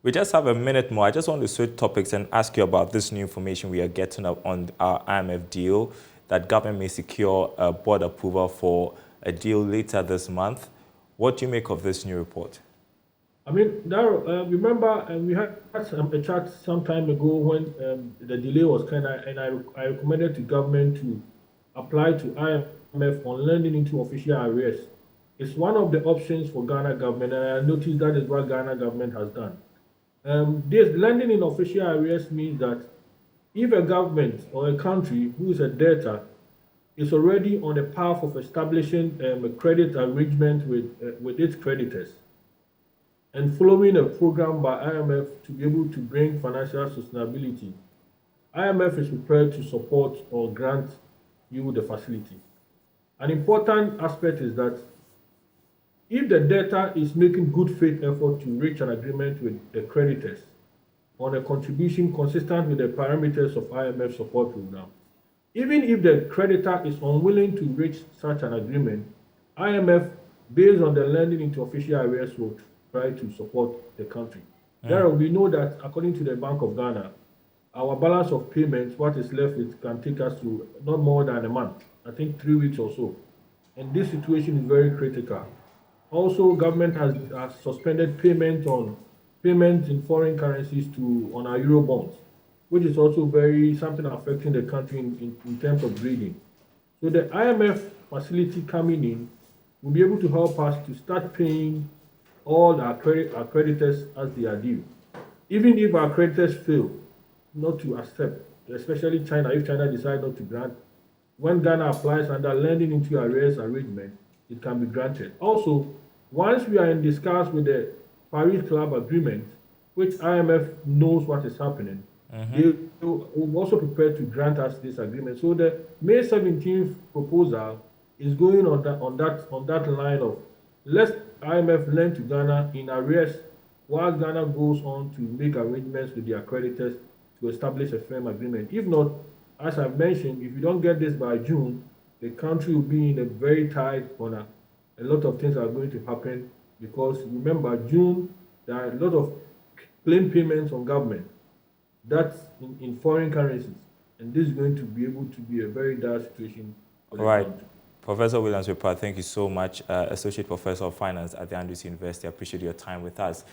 We just have a minute more. I just want to switch topics and ask you about this new information we are getting up on our IMF deal, that government may secure a board approval for a deal later this month. What do you make of this new report? I mean, Daryl, remember we had a chat some time ago when the delay was kind of, and I recommended to government to apply to IMF on lending into official arrears. It's one of the options for Ghana government, and I noticed that is what Ghana government has done. This lending in official arrears means that if a government or a country who is a debtor is already on the path of establishing a credit arrangement with its creditors, and following a program by IMF to be able to bring financial sustainability, IMF is prepared to support or grant you the facility. An important aspect is that if the debtor is making good faith effort to reach an agreement with the creditors on a contribution consistent with the parameters of IMF support program, even if the creditor is unwilling to reach such an agreement, IMF, based on the lending into official arrears, will try to support the country. There, we know that according to the Bank of Ghana, our balance of payments, what is left, it can take us to not more than a month, I think 3 weeks or so. And this situation is very critical. Also, government has suspended payments in foreign currencies on our euro bonds, which is also very something affecting the country in terms of grading. So the IMF facility coming in will be able to help us to start paying all our creditors as they are due. Even if our creditors fail not to accept, especially China, if China decides not to grant, when Ghana applies under lending into arrears arrangement, it can be granted. Also, once we are in discuss with the Paris Club agreement, which IMF knows what is happening, they will also prepare to grant us this agreement. So the May 17th proposal is going on that line of let's IMF lend to Ghana in arrears while Ghana goes on to make arrangements with their creditors to establish a firm agreement. If not, as I've mentioned, if you don't get this by June, the country will be in a very tight corner. A lot of things are going to happen because remember, June, there are a lot of claim payments on government. That's in foreign currencies. And this is going to be able to be a very dire situation for the country. Professor Williams Repart, thank you so much, Associate Professor of Finance at the Andrews University. I appreciate your time with us.